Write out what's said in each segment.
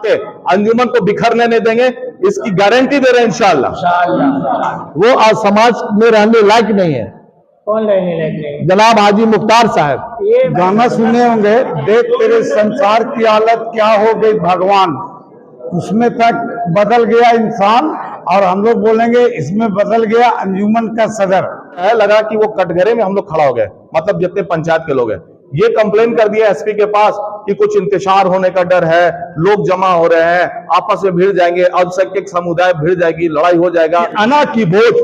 के अंजुमन को बिखरने नहीं देंगे, इसकी गारंटी दे रहे हैं इंशाअल्लाह। वो आज समाज में रहने लायक नहीं है। कौन रहने लायक नहीं? जनाब हाजी मुख्तार साहब। ये गाना सुने होंगे, देख तेरे संसार की हालत क्या हो गई भगवान, उसमें तक बदल गया इंसान, और हम लोग बोलेंगे इसमें बदल गया अंजुमन का सदर। लगा कि वो कटघरे में हम लोग खड़ा हो गए, मतलब जितने पंचायत के लोग हैं। ये कंप्लेन कर दिया एसपी के पास कि कुछ इंतशार होने का डर है, लोग जमा हो रहे हैं, आपस में भिड़ जाएंगे, अल्पसंख्यक समुदाय भिड़ जाएगी, लड़ाई हो जाएगा। अना की बोझ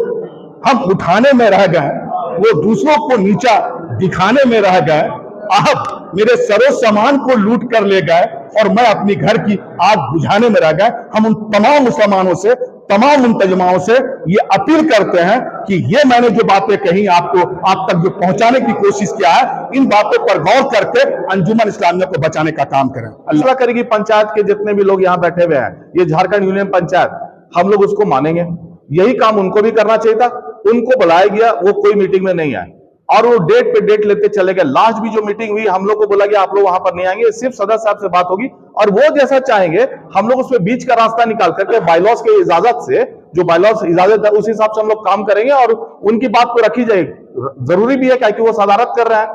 हम उठाने में रह गए, वो दूसरों को नीचा दिखाने में रह गए। आप मेरे सरो सामान को लूट कर ले गए और मैं अपनी घर की आग बुझाने में रह गए। हम उन तमाम मुसलमानों से, तमाम मुंतजमाओं से ये अपील करते हैं कि ये मैंने जो बातें कही आपको, आप तक जो पहुंचाने की कोशिश किया है, इन बातों पर गौर करके अंजुमन इस्लामिया को बचाने का काम करें। अल्लाह करेगी पंचायत के जितने भी लोग यहाँ बैठे हुए हैं, ये झारखंड यूनियन पंचायत, हम लोग उसको मानेंगे। यही काम उनको भी करना चाहिए था। उनको बुलाया गया, वो कोई मीटिंग में नहीं आए और वो डेट पे डेट लेते चले गए। लास्ट भी जो मीटिंग हुई, हम लोग को बोला गया आप लोग वहां पर नहीं आएंगे, सिर्फ सदर साहब से बात होगी और वो जैसा चाहेंगे हम लोग उसमें बीच का रास्ता निकाल करके बायलॉज के इजाजत से, जो बायलॉज इजाजत है उस हिसाब से हम लोग काम करेंगे और उनकी बात को रखी जाएगी। जरूरी भी है क्योंकि वो सदारत कर रहे हैं,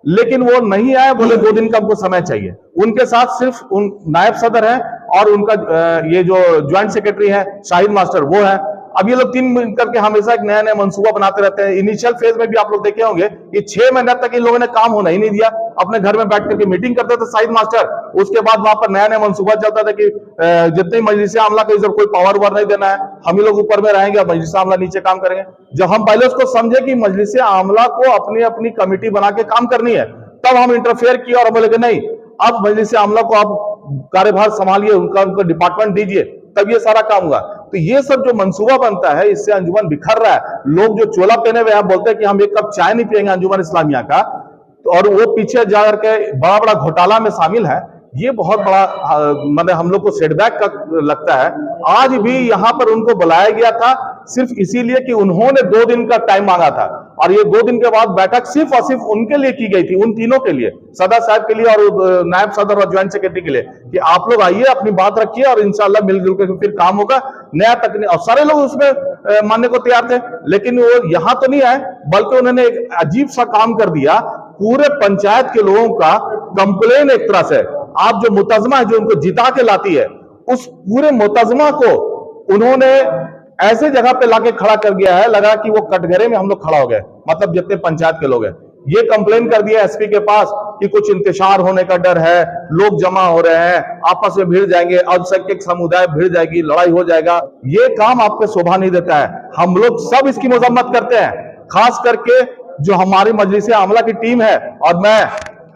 लेकिन वो नहीं आए, बोले 2 दिन का हमको समय चाहिए। उनके साथ सिर्फ उन नायब सदर है और उनका ये जो ज्वाइंट सेक्रेटरी है शाहिद मास्टर, वो है। अब ये लोग 3 मिल करके हमेशा एक नया नया मंसूबा बनाते रहते हैं। इनिशियल फेज में भी आप लोग देखे होंगे कि 6 महीने तक इन लोगों ने काम होना ही नहीं दिया। अपने घर में बैठ करके मीटिंग करते थे शाहिद मास्टर, उसके बाद वहां पर नया नया मंसूबा चलता था कि जितने मजलिस आमला को इधर कोई पावर वार नहीं देना है, हम ही लोग ऊपर में रहेंगे, मजलिस आमला नीचे काम करेंगे। जब हम पहले उसको समझे कि मजलिस आमला को अपनी अपनी कमिटी बना के काम करनी है, तब हम इंटरफेयर किए और बोले कि नहीं, अब मजलिस आमला को आप कार्यभार संभालिए, उनको डिपार्टमेंट दीजिए, तब ये सारा काम हुआ। तो ये सब जो मंसूबा बनता है, इससे अंजुमन बिखर रहा है। लोग जो चोला पहने हुए हैं बोलते हैं कि हम 1 कप चाय नहीं पियेंगे अंजुमन इस्लामिया का, और वो पीछे जाकर के बड़ा बड़ा घोटाला में शामिल है। ये बहुत बड़ा मतलब हम लोग को सेटबैक का लगता है। आज भी यहाँ पर उनको बुलाया गया था सिर्फ इसीलिए कि उन्होंने 2 दिन का टाइम मांगा था और ये 2 दिन के बाद बैठक सिर्फ और सिर्फ उनके लिए की गई थी, उन तीनों के लिए, सदर साहब के लिए और नायब सदर और ज्वाइंट सेक्रेटरी के लिए, कि आप लोग आइए, अपनी बात रखिए और इंशाल्लाह मिलजुल के फिर काम होगा। नया तकनीक, और सारे लोग उसमें मानने को तैयार थे, लेकिन वो यहाँ तो नहीं आए, बल्कि उन्होंने एक अजीब सा काम कर दिया। पूरे पंचायत के लोगों का कंप्लेन, एक तरह से आप जो मुतजमा है जो उनको जिता के लाती है, उस पूरे मुतजमा को उन्होंने ऐसे जगह पे लाके खड़ा कर दिया है, लगा कि वो कटघरे में हम लोग खड़ा हो गए, मतलब जितने पंचायत के लोग हैं। ये कंप्लेन कर दिया एसपी के पास कि कुछ इंतशार होने का डर है, लोग जमा हो रहे हैं, आपस में भिड़ जाएंगे, अल्पसंख्यक समुदाय भिड़ जाएगी, लड़ाई हो जाएगा। ये काम आप पे शोभा नहीं देता है। हम लोग सब इसकी मजम्मत करते हैं, खास करके जो हमारी मजलिस आमला की टीम है, और मैं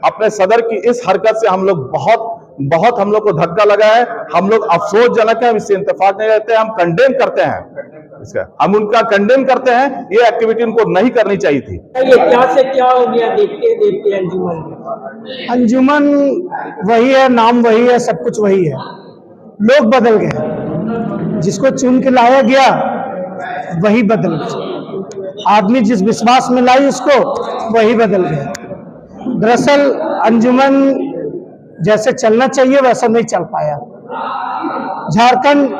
अपने सदर की इस हरकत से हम लोग बहुत हम लोग को धक्का लगा है। हम लोग अफसोसजनक है, हम इससे इत्तेफाक नहीं रहते हैं, हम कंडेम करते हैं इसका, हम उनका कंडेम करते हैं। ये एक्टिविटी उनको नहीं करनी चाहिए थी। ये क्या से क्या हो गया देखते देखते अंजुमन वही है, नाम वही है, सब कुछ वही है, लोग बदल गए। जिसको चुन के लाया गया वही बदल गया, आदमी जिस विश्वास में लाई उसको वही बदल गया। दरअसल अंजुमन जैसे चलना चाहिए वैसा नहीं चल पाया। झारखंड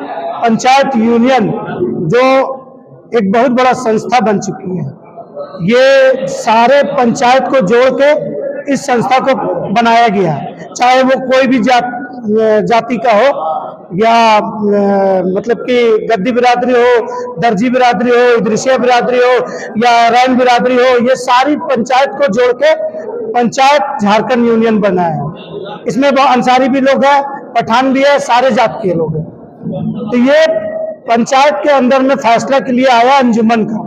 पंचायत यूनियन जो एक बहुत बड़ा संस्था बन चुकी है, ये सारे पंचायत को जोड़ के इस संस्था को बनाया गया, चाहे वो कोई भी जाति का हो, या मतलब कि गद्दी बिरादरी हो, दर्जी बिरादरी हो, इदरिसिया बिरादरी हो, या रैन बिरादरी हो, ये सारी पंचायत को जोड़ के पंचायत झारखंड यूनियन बना है। इसमें अंसारी भी लोग हैं, पठान भी है, सारे जात के लोग हैं। तो ये पंचायत के अंदर में फैसला के लिए आया अंजुमन का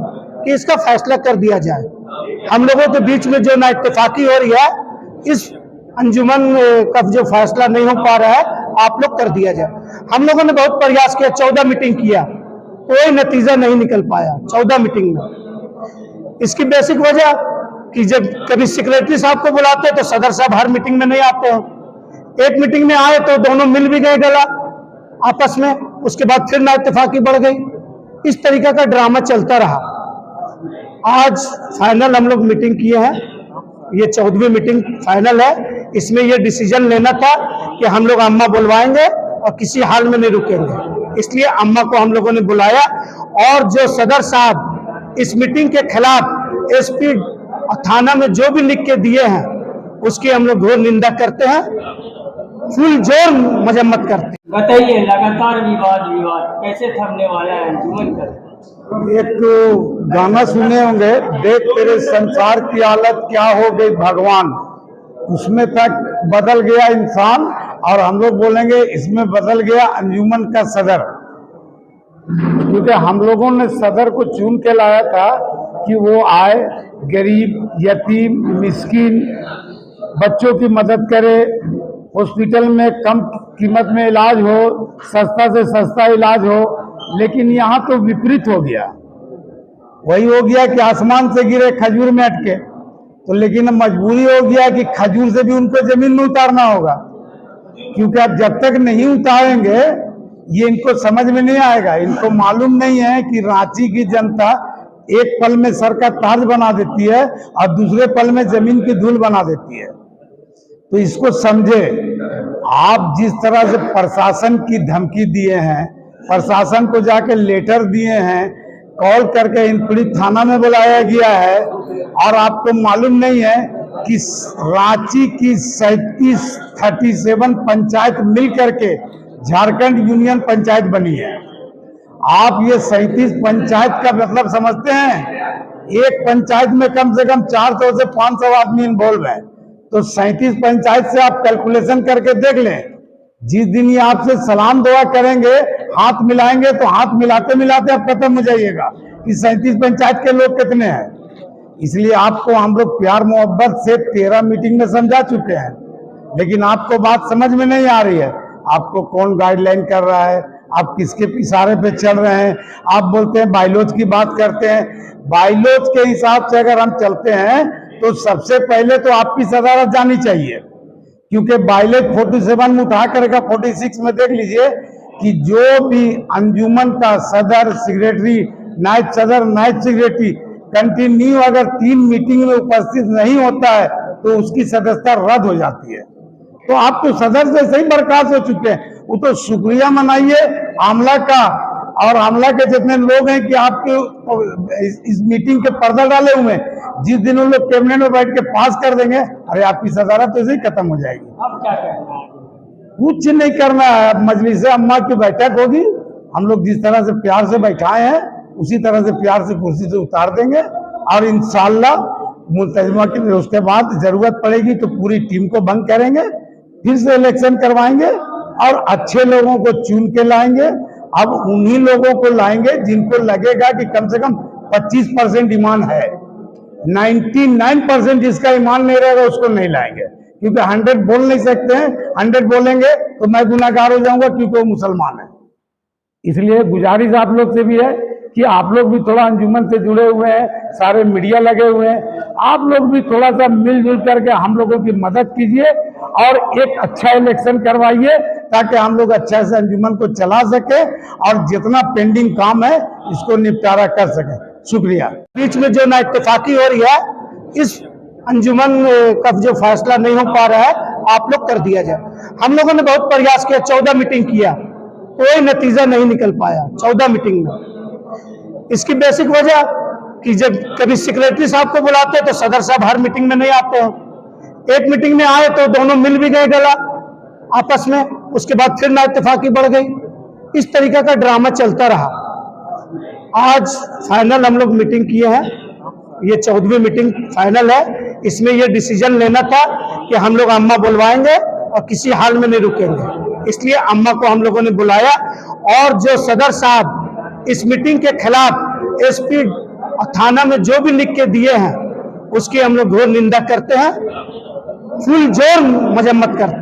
कि इसका फैसला कर दिया जाए। हम लोगों के बीच में जो ना इत्तेफाकी हो रही है, इस अंजुमन का जो फैसला नहीं हो पा रहा है, आप लोग कर दिया जाए। हम लोगों ने बहुत प्रयास किया, 14 मीटिंग किया, कोई नतीजा नहीं निकल पाया 14 मीटिंग में। इसकी बेसिक वजह कि जब कभी सेक्रेटरी साहब को बुलाते तो सदर साहब हर मीटिंग में नहीं आते हैं। एक मीटिंग में आए तो दोनों मिल भी गए गला आपस में, उसके बाद फिर ना इत्तेफाकी बढ़ गई। इस तरीके का ड्रामा चलता रहा। आज फाइनल हम लोग मीटिंग किए हैं, ये 14वीं मीटिंग फाइनल है। इसमें ये डिसीजन लेना था कि हम लोग अम्मा बुलवाएंगे और किसी हाल में नहीं रुकेंगे। इसलिए अम्मा को हम लोगों ने बुलाया और जो सदर साहब इस मीटिंग के खिलाफ एसपी थाना में जो भी लिख के दिए हैं उसकी हम लोग घोर निंदा करते हैं, फुल जोर मजम्मत करते हैं। बताइए, लगातार विवाद कैसे थमने वाला है अंजुमन का? एक गाना सुने होंगे, देख तेरे संसार की हालत क्या हो गई भगवान, उसमें तक बदल गया इंसान और हम लोग बोलेंगे इसमें बदल गया अंजुमन का सदर। क्योंकि हम लोगों ने सदर को चुन के लाया था कि वो आए, गरीब, यतीम, मिस्किन बच्चों की मदद करे, हॉस्पिटल में कम कीमत में इलाज हो, सस्ता से सस्ता इलाज हो। लेकिन यहाँ तो विपरीत हो गया, वही हो गया कि आसमान से गिरे खजूर में अटके। तो लेकिन मजबूरी हो गया कि खजूर से भी उनको जमीन में उतारना होगा, क्योंकि आप जब तक नहीं उतारेंगे ये इनको समझ में नहीं आएगा। इनको मालूम नहीं है कि रांची की जनता एक पल में सर का ताज बना देती है और दूसरे पल में जमीन की धूल बना देती है। तो इसको समझे। आप जिस तरह से प्रशासन की धमकी दिए हैं, प्रशासन को जाके लेटर दिए हैं, कॉल करके इंपड़ी थाना में बुलाया गया है, और आपको मालूम नहीं है कि रांची की 37 पंचायत मिल करके झारखंड यूनियन पंचायत बनी है। आप ये 37 पंचायत का मतलब समझते हैं? एक पंचायत में कम से कम 400 से 500 आदमी इन्वॉल्व है। तो 37 पंचायत से आप कैलकुलेशन करके देख लें। जिस दिन ये आपसे सलाम दुआ करेंगे, हाथ मिलाएंगे, तो हाथ मिलाते मिलाते आप खत्म हो जाइएगा कि 37 पंचायत के लोग कितने हैं। इसलिए आपको हम लोग प्यार मोहब्बत से 13 मीटिंग में समझा चुके हैं, लेकिन आपको बात समझ में नहीं आ रही है। आपको कौन गाइडलाइन कर रहा है, आप किसके इशारे पे चल रहे हैं। आप बोलते हैं बाइलॉज की बात करते हैं। बाइलॉज के हिसाब से अगर हम चलते हैं तो सबसे पहले तो आपकी सदारत जानी चाहिए, क्योंकि बाइलॉज 47 में उठा करेगा 46 में देख लीजिए कि जो भी अंजुमन का सदर, सेक्रेटरी, नायब सदर, नायब सेक्रेटरी कंटिन्यू अगर 3 मीटिंग में उपस्थित नहीं होता है तो उसकी सदस्यता रद्द हो जाती है। तो आप तो सदर से सही बर्खास्त हो चुके हैं। वो तो शुक्रिया मनाइए आमला का और आमला के जितने लोग हैं कि आपके इस मीटिंग के पर्दा डाले हुए हैं। जिस दिन उन लोग कैबिनेट में बैठ के पास कर देंगे, अरे आपकी सदारत तो ऐसे ही खत्म हो जाएगी। अब क्या करना है? कुछ नहीं करना है। अब मजलिस अम्मा की बैठक होगी, हम लोग जिस तरह से प्यार से बैठाए हैं उसी तरह से प्यार से कुर्सी से उतार देंगे, और इंशाअल्लाह मुल्तजिमा की उसके बाद जरूरत पड़ेगी तो पूरी टीम को भंग करेंगे, फिर से इलेक्शन करवाएंगे और अच्छे लोगों को चुन के लाएंगे। अब उन्हीं लोगों को लाएंगे जिनको लगेगा कि कम से कम 25% ईमान है। 99% जिसका ईमान नहीं रहेगा उसको नहीं लाएंगे, क्योंकि 100 बोल नहीं सकते हैं। 100 बोलेंगे तो मैं गुनाहगार हो जाऊंगा क्योंकि वो मुसलमान है। इसलिए गुजारिश आप लोग से भी है कि आप लोग भी थोड़ा अंजुमन से जुड़े हुए हैं, सारे मीडिया लगे हुए हैं, आप लोग भी थोड़ा सा मिलजुल करके हम लोगों की मदद कीजिए और एक अच्छा इलेक्शन करवाइए, ताकि हम लोग अच्छा से अंजुमन को चला सके और जितना पेंडिंग काम है इसको निपटारा कर सके। शुक्रिया। बीच में जो ना इत्तेफाकी हो रही है, इस अंजुमन का जो फैसला नहीं हो पा रहा है, आप लोग कर दिया जाए। हम लोगों ने बहुत प्रयास किया, 14 मीटिंग किया, कोई नतीजा नहीं निकल पाया 14 मीटिंग में। इसकी बेसिक वजह कि जब कभी सेक्रेटरी साहब को बुलाते तो सदर साहब हर मीटिंग में नहीं आते हैं। एक मीटिंग में आए तो दोनों मिल भी गए गला आपस में, उसके बाद फिर ना इत्तेफाकी बढ़ गई। इस तरीके का ड्रामा चलता रहा। आज फाइनल हम लोग मीटिंग किए हैं, ये 14वीं मीटिंग फाइनल है। इसमें ये डिसीजन लेना था कि हम लोग अम्मा बुलवाएंगे और किसी हाल में नहीं रुकेंगे। इसलिए अम्मा को हम लोगों ने बुलाया और जो सदर साहब इस मीटिंग के खिलाफ एसपी थाना में जो भी लिख के दिए हैं उसकी हम लोग घोर निंदा करते हैं, फुल जोर मजम्मत करते हैं।